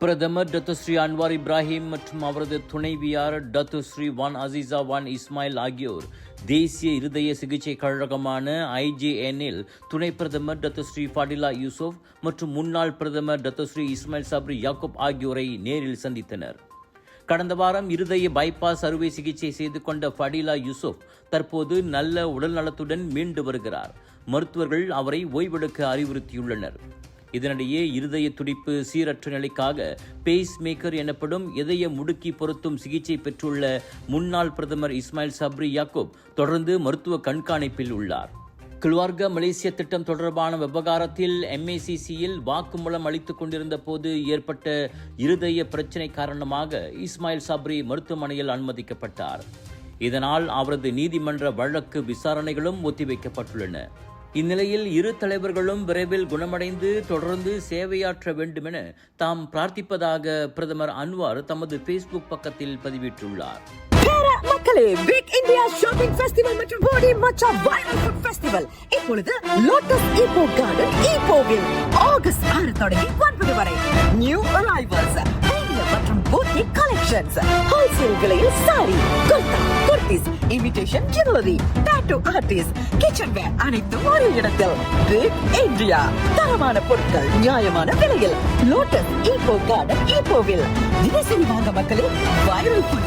பிரதமர் Datuk Seri Anwar Ibrahim மற்றும் அவரது துணைவியார் டத்துஸ்ரீ வான் அசீசா வான் இஸ்மாயில் ஆகியோர் தேசிய இருதய சிகிச்சை கழகமான IJN-இல் துணை பிரதமர் டத்துஸ்ரீ ஃபடிலா யூசுப் மற்றும் முன்னாள் பிரதமர் டத்துஸ்ரீ இஸ்மாயில் சப்ரி யாக்கூப் ஆகியோரை நேரில் சந்தித்தனர். கடந்த வாரம் இருதய பைபாஸ் அறுவை சிகிச்சை செய்து கொண்ட ஃபடிலா யூசுப் தற்போது நல்ல உடல் நலத்துடன் மீண்டு வருகிறார். மருத்துவர்கள் அவரை ஓய்வெடுக்க அறிவுறுத்தியுள்ளனர். இதனிடையே இருதய துடிப்பு சீரற்ற நிலைக்காக பேஸ் மேக்கர் எனப்படும் இதய முடுக்கி பொருத்தும் சிகிச்சை பெற்றுள்ள முன்னாள் பிரதமர் இஸ்மாயில் சப்ரி யாக்கூப் தொடர்ந்து மருத்துவ கண்காணிப்பில் உள்ளார். கில்வார்கா மலேசிய திட்டம் தொடர்பான விவகாரத்தில் MACC-யில் வாக்குமூலம் அளித்துக் கொண்டிருந்த போது ஏற்பட்ட இருதய பிரச்சினை காரணமாக இஸ்மாயில் சப்ரி மருத்துவமனையில் அனுமதிக்கப்பட்டார். இதனால் அவரது நீதிமன்ற வழக்கு விசாரணைகளும் ஒத்திவைக்கப்பட்டுள்ளன. இந்நிலையில் இரு தலைவர்களும் விரைவில் குணமடைந்து தொடர்ந்து சேவையாற்ற வேண்டுமென தாம் பிரார்த்திப்பதாக பிரதமர் அன்வார் தமது ஃபேஸ்புக் பக்கத்தில் பதிவிட்டுள்ளார். மக்களே, பிக் இந்தியா ஷாப்பிங் ஃபெஸ்டிவல் மற்றும் போடி மச்சா வைரல் ஃபுட் ஃபெஸ்டிவல் இப்பொழுது லோட்டஸ் ஈப்போ கார்டன் ஈப்போவில் ஆகஸ்ட் 6 தொடங்கி 9 வரை நியூ அரைவல்ஸ் மற்றும் பூட்டிக் கலெக்ஷன்ஸ் ஹோல்சேல் விலையில் sari, kurta, kurtis, imitation jewellery, tattoo artist, kitchenware அனைத்தும் ஒரே இடத்தில். பிக் இந்தியா, தரமான பொருட்கள் நியாயமான விலையில். லோட்டஸ் ஈப்போ கார்டன் ஈப்போவில் தினசரி வாங்க மக்களே. Viral food